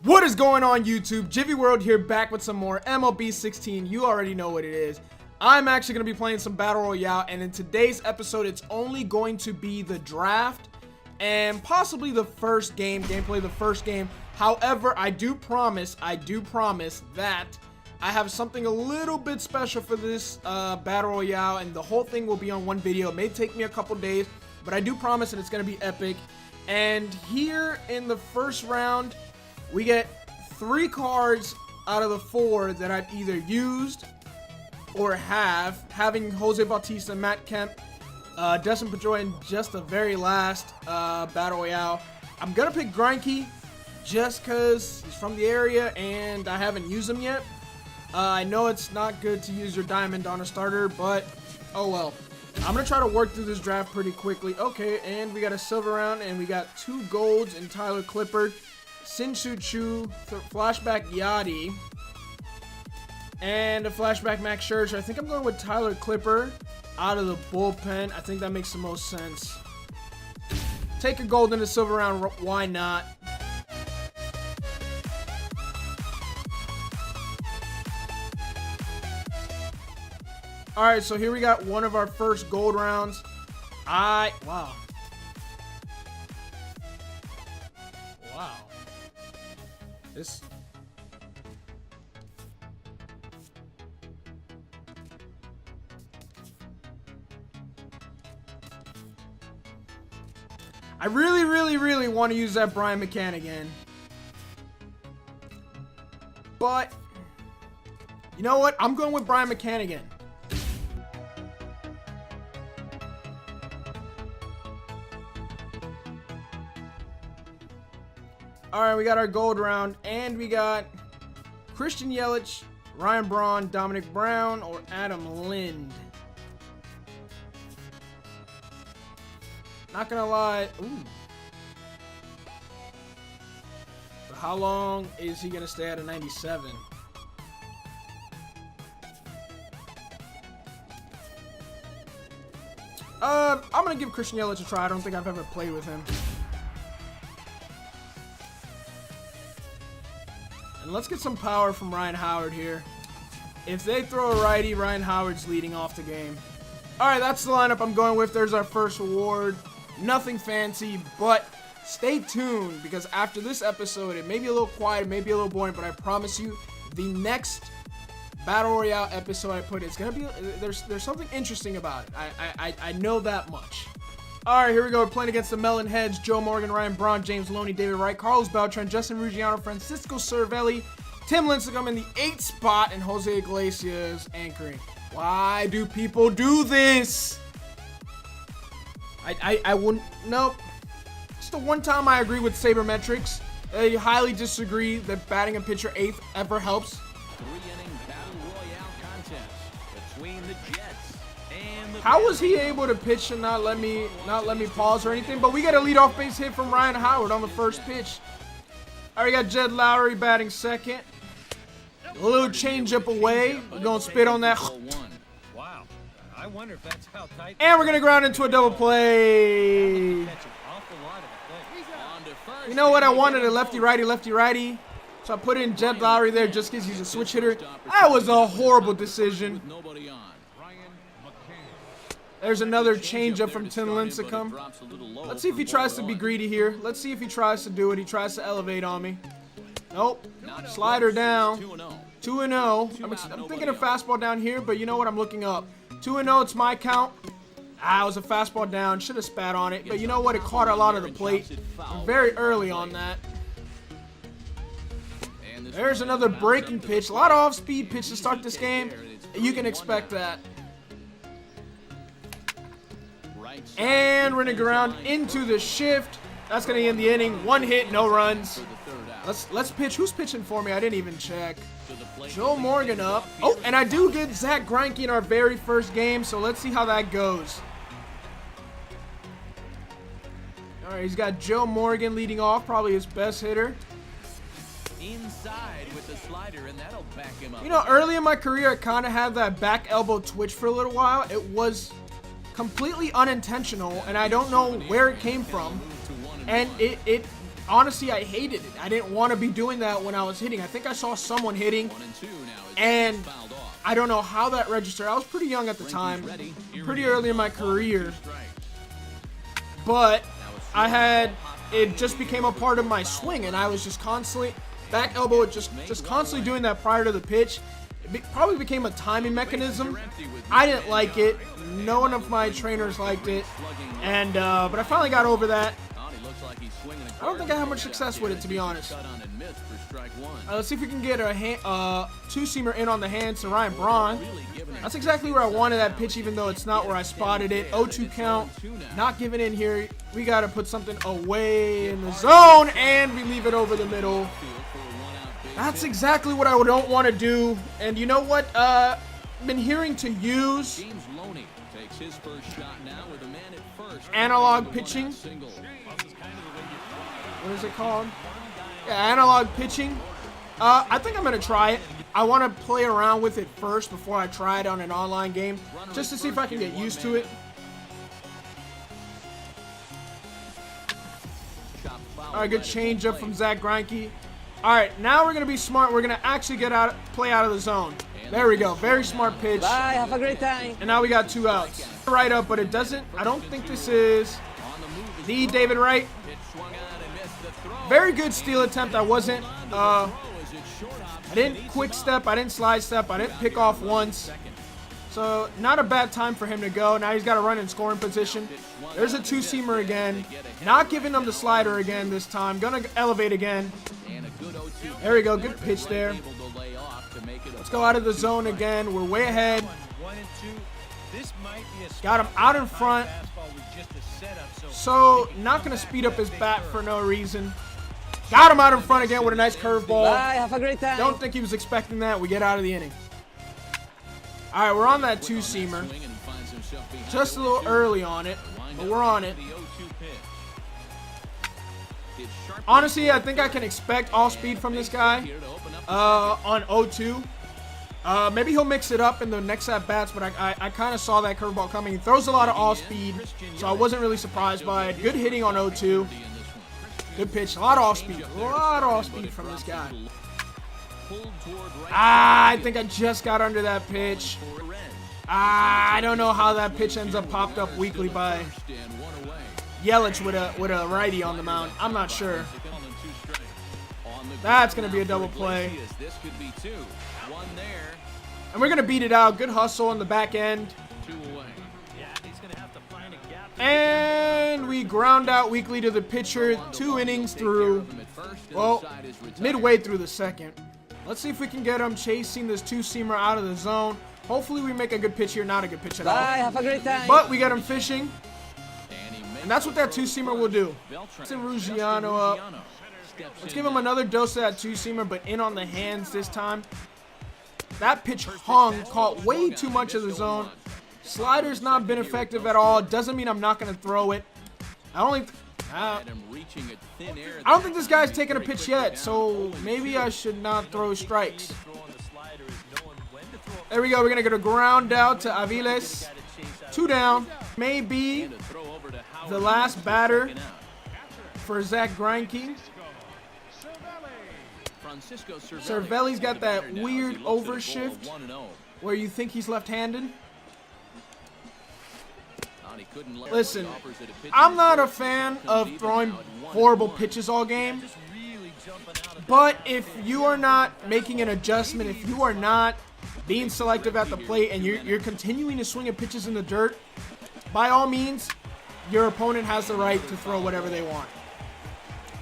What is going on YouTube? gyvi-world here, back with some more MLB 16. You already know what it is. I'm actually going to be playing some Battle Royale, and in today's episode, it's only going to be the draft and possibly the first game, gameplay of the first game. However, I do promise that I have something a little bit special for this Battle Royale, and the whole thing will be on one video. It may take me a couple days, but I do promise that it's going to be epic. And here in the first round, we get 3 cards out of the 4 that I've either used or having Jose Bautista, Matt Kemp, Dustin Pedroia in just the very last Battle Royale. I'm going to pick Greinke just because he's from the area and I haven't used him yet. I know it's not good to use your diamond on a starter, but oh well. I'm going to try to work through this draft pretty quickly. Okay, and we got a silver round and we got 2 golds in Tyler Clippard, Shin-Soo Choo, flashback Yachty, and a flashback Max Scherzer. I think I'm going with Tyler Clippard out of the bullpen. I think that makes the most sense. Take a gold in a silver round, why not? Alright, so here we got one of our first gold rounds. Wow. This... I really want to use that Brian McCann again. But, you know what? I'm going with Brian McCann again. Alright, we got our gold round, and we got Christian Yelich, Ryan Braun, Dominic Brown, or Adam Lind. Not gonna lie. Ooh. So how long is he gonna stay at a 97? I'm gonna give Christian Yelich a try. I don't think I've ever played with him. And let's get some power from Ryan Howard here. If they throw a righty, Ryan Howard's leading off the game. Alright, that's the lineup I'm going with. There's our first award. Nothing fancy, but stay tuned because after this episode, it may be a little quiet, it may be a little boring, but I promise you, the next Battle Royale episode I put, it's gonna be, there's something interesting about it. I know that much. Alright, here we go. We're playing against the Melon Heads. Joe Morgan, Ryan Braun, James Loney, David Wright, Carlos Beltran, Justin Ruggiano, Francisco Cervelli, Tim Lincecum in the 8th spot, and Jose Iglesias anchoring. Why do people do this? I wouldn't. Nope. It's the one time I agree with Sabermetrics. I highly disagree that batting a pitcher 8th ever helps. 3-inning Battle Royale contest between the Jets and the... How was he able to pitch and not let me pause or anything? But we got a leadoff base hit from Ryan Howard on the first pitch. All right, we got Jed Lowry batting second. A little changeup away. We're gonna spit on that. Wow. I wonder if that's how tight. And we're gonna ground into a double play. You know what? I wanted a lefty-righty. So I put in Jed Lowry there just because he's a switch hitter. That was a horrible decision. There's another changeup from Tim Lincecum. Let's see if he tries to be greedy here. Let's see if he tries to do it. He tries to elevate on me. Nope. Slider down. 2-0. I'm thinking a fastball down here, but you know what? I'm looking up. 2-0. It's my count. It was a fastball down. Should have spat on it, but you know what? It caught a lot of the plate. I'm very early on that. There's another breaking pitch. A lot of off-speed pitch to start this game. You can expect that. And running around into the shift. That's going to end the inning. 1 hit, no runs. Let's pitch. Who's pitching for me? I didn't even check. Joe Morgan up. Oh, and I do get Zach Greinke in our very first game, so let's see how that goes. All right, he's got Joe Morgan leading off, probably his best hitter. Inside with the slider, and that'll back him up. You know, early in my career, I kind of had that back elbow twitch for a little while. It was completely unintentional, and I don't know where it came from. And it honestly, I hated it. I didn't want to be doing that when I was hitting. I think I saw someone hitting, and I don't know how that registered. I was pretty young at the time, pretty early in my career, but it just became a part of my swing, and I was just constantly, back elbow, just constantly doing that prior to the pitch. It probably became a timing mechanism. I didn't like it. No one of my trainers liked it, and but I finally got over that. I don't think I had much success with it, to be honest. Let's see if we can get a two-seamer in on the hands to Ryan Braun. That's exactly where I wanted that pitch, even though it's not where I spotted it. 0-2 count. Not giving in here. We got to put something away in the zone, and we leave it over the middle. That's exactly what I don't want to do. And you know what? Been hearing to use analog pitching. What is it called? Yeah, analog pitching. I think I'm going to try it. I want to play around with it first before I try it on an online game, just to see if I can get used to it. All right, good changeup from Zach Greinke. All right, now we're going to be smart. We're going to actually play out of the zone. There we go. Very smart pitch. Bye, have a great time. And now we got 2 outs. Right up, but it doesn't. I don't think this is the David Wright. Very good steal attempt. I didn't quick step. I didn't slide step. I didn't pick off once. So not a bad time for him to go. Now he's got to run in scoring position. There's a two-seamer again. Not giving him the slider again this time. Gonna elevate again. There we go. Good pitch there. Let's go out of the zone again. We're way ahead. Got him out in front. So not gonna speed up his bat for no reason. Got him out in front again with a nice curveball. Bye, have a great time. Don't think he was expecting that. We get out of the inning. All right, we're on that two-seamer. Just a little early on it, but we're on it. Honestly, I think I can expect off speed from this guy on 0-2. Maybe he'll mix it up in the next at-bats, but I kind of saw that curveball coming. He throws a lot of off speed, so I wasn't really surprised by it. Good hitting on 0-2. Good pitch. A lot of off speed. A lot of off speed from this guy. I think I just got under that pitch. I don't know how that pitch ends up popped up weakly by Yelich with a righty on the mound. I'm not sure. That's going to be a double play. And we're going to beat it out. Good hustle on the back end. And we ground out weakly to the pitcher. 2 innings through. Well, midway through the second. Let's see if we can get him chasing this two-seamer out of the zone. Hopefully we make a good pitch here. Not a good pitch at all. Bye, have a great time. But we get him fishing. And that's what that two-seamer will do. Let's send Ruggiano up. Let's give him another dose of that two-seamer, but in on the hands this time. That pitch hung, caught way too much of the zone. Slider's not been effective at all. Doesn't mean I'm not going to throw it. I don't think this guy's taking a pitch yet, so maybe I should not throw strikes. There we go. We're going to get a ground out to Aviles. 2 down. Maybe the last batter for Zach Greinke. Cervelli's got that weird overshift where you think he's left-handed. Listen, I'm not a fan of throwing horrible pitches all game, but if you are not making an adjustment, if you are not being selective at the plate and you're continuing to swing at pitches in the dirt, by all means, your opponent has the right to throw whatever they want.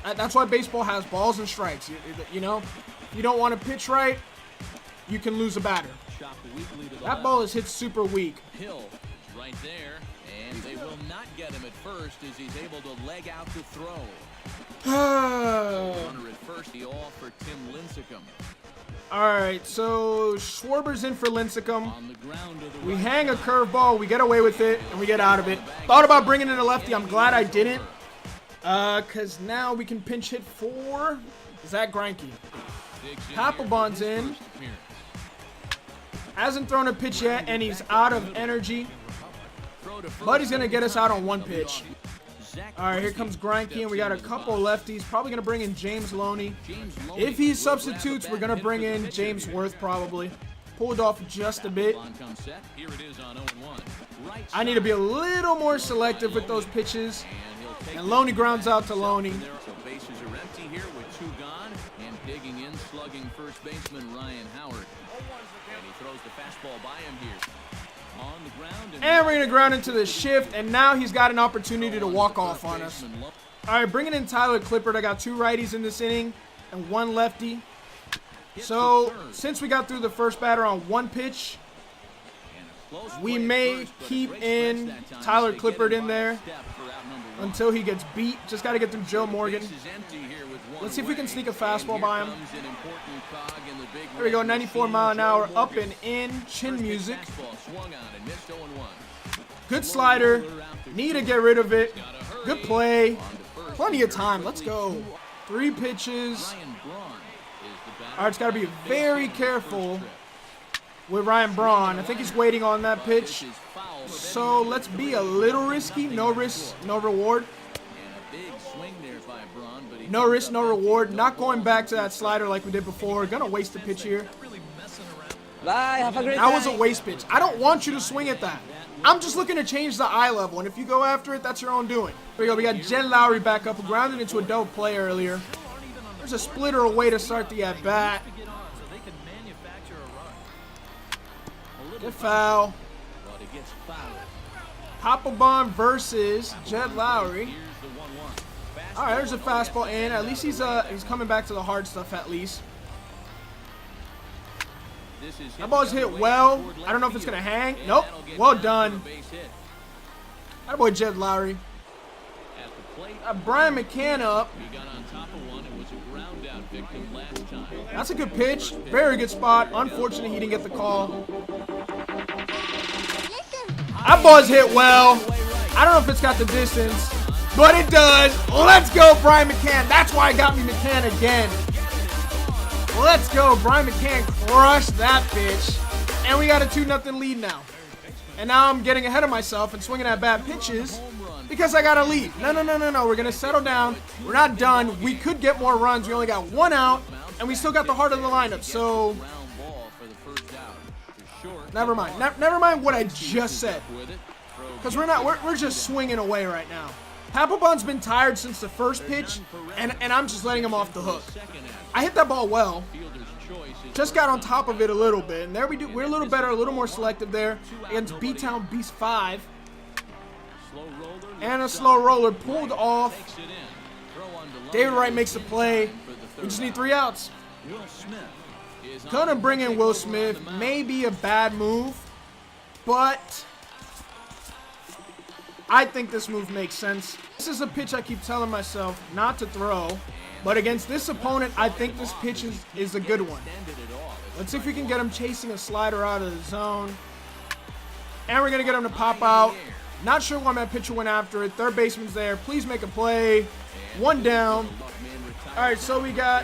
That's why baseball has balls and strikes. You know, if you don't want to pitch right, you can lose a batter. That ball is hit super weak. Hill right there, and they will not get him at first as he's able to leg out the throw. Runner at first, the all for Tim Lincecum. All right, so Schwarber's in for Lincecum. We hang a curveball, we get away with it, and we get out of it. Thought about bringing in a lefty. I'm glad I didn't, because now we can pinch hit for Zach Greinke. Papelbon's in. Hasn't thrown a pitch yet, and he's out of energy. But he's going to get us out on 1 pitch. All right, here comes Greinke, and we got a couple lefties. Probably going to bring in James Loney. If he substitutes, we're going to bring in James Worth probably. Pulled off just a bit. I need to be a little more selective with those pitches. And Loney grounds out to Loney. So bases are empty here with 2 gone. And digging in, slugging first baseman Ryan Howard. And he throws the fastball by him here. On the ground. And we're going to ground into the shift. And now he's got an opportunity to walk off on us. All right, bringing in Tyler Clippard. I got 2 righties in this inning and 1 lefty. So, since we got through the first batter on 1 pitch, we may keep in Tyler Clippard in there until he gets beat. Just got to get through Joe Morgan. Let's see if we can sneak a fastball by him. There we go, 94 mile an hour, up and in, chin music. Good slider. Need to get rid of it. Good play. Plenty of time. Let's go. 3 pitches. All right, it's got to be very careful with Ryan Braun. I think he's waiting on that pitch. So let's be a little risky. No risk, no reward. No risk, no reward. Not going back to that slider like we did before. Gonna waste the pitch here. Bye, have a great That was a time. waste pitch. I don't want you to swing at that. I'm just looking to change the eye level, and if you go after it, that's your own doing. Here we go. We got Jed Lowry back up. We grounded into a double play earlier. There's a splitter away to start the at-bat. Good foul. Papelbon versus Jed Lowry. All right, there's a fastball in. At least he's coming back to the hard stuff at least. That ball's hit well. I don't know if it's going to hang. Nope. Well done. That boy Jed Lowry. Brian McCann up. That's a good pitch. Very good spot. Unfortunately, he didn't get the call. That ball's hit well. I don't know if it's got the distance, but it does. Let's go, Brian McCann. That's why it got me McCann again. Let's go. Brian McCann crushed that pitch. And we got a 2-0 lead now. And now I'm getting ahead of myself and swinging at bad pitches because I got a lead. No. We're going to settle down. We're not done. We could get more runs. We only got 1 out, and we still got the heart of the lineup. So, never mind. Never mind what I just said. Because we're just swinging away right now. Papelbon's been tired since the first pitch, and I'm just letting him off the hook. I hit that ball well. Just got on top of it a little bit, and there we do. We're a little better, a little more selective there against B-Town Beast 5. And a slow roller pulled off. David Wright makes the play. We just need 3 outs. Gonna bring in Will Smith. Maybe a bad move, but I think this move makes sense. This is a pitch I keep telling myself not to throw, but against this opponent, I think this pitch is a good one. Let's see if we can get him chasing a slider out of the zone. And we're going to get him to pop out. Not sure why my pitcher went after it. Third baseman's there. Please make a play. 1 down. All right, so we got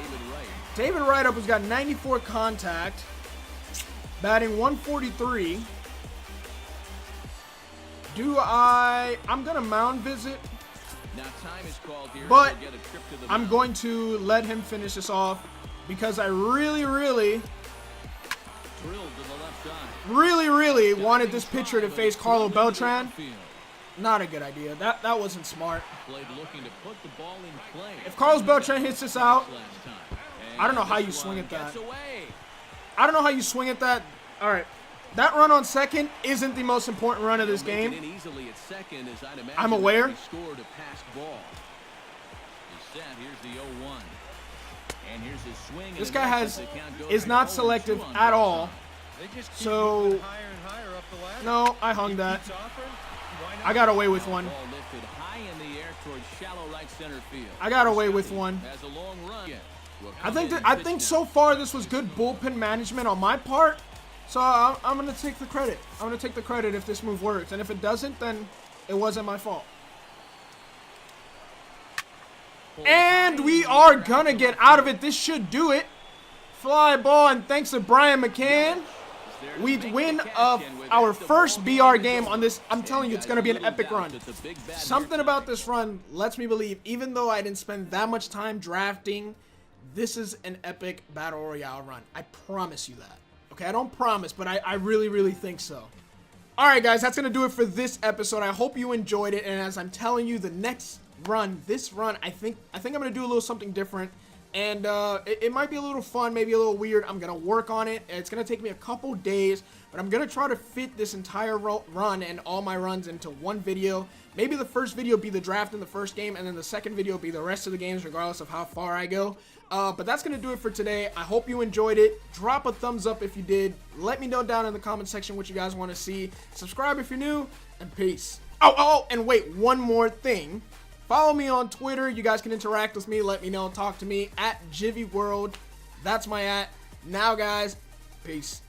David Wright up, who's got 94 contact, batting 143. I'm going to mound visit, but I'm going to let him finish this off because I really wanted this pitcher to face Carlo Beltran. Not a good idea. That wasn't smart. If Carlos Beltran hits this out, I don't know how you swing at that. All right. That run on second isn't the most important run of this game. I'm aware. This guy is not selective at all. So, no, I hung that. I got away with one. I think so far this was good bullpen management on my part. So I'm going to take the credit. I'm going to take the credit if this move works. And if it doesn't, then it wasn't my fault. And we are going to get out of it. This should do it. Fly ball, and thanks to Brian McCann. we win of our first BR game on this. I'm telling you, it's going to be an epic run. Something about this run lets me believe, even though I didn't spend that much time drafting, this is an epic Battle Royale run. I promise you that. Okay, I don't promise, but I really, really think so. Alright guys, that's going to do it for this episode. I hope you enjoyed it, and as I'm telling you, the next run, this run, I think I'm going to do a little something different. And it might be a little fun, maybe a little weird. I'm going to work on it. It's going to take me a couple days, but I'm going to try to fit this entire run and all my runs into one video. Maybe the first video be the draft in the first game, and then the second video be the rest of the games, regardless of how far I go. But that's going to do it for today. I hope you enjoyed it. Drop a thumbs up if you did. Let me know down in the comment section what you guys want to see. Subscribe if you're new, and peace. Oh, and wait, one more thing. Follow me on Twitter. You guys can interact with me. Let me know. Talk to me at gyvi-world. That's my @. Now, guys, peace.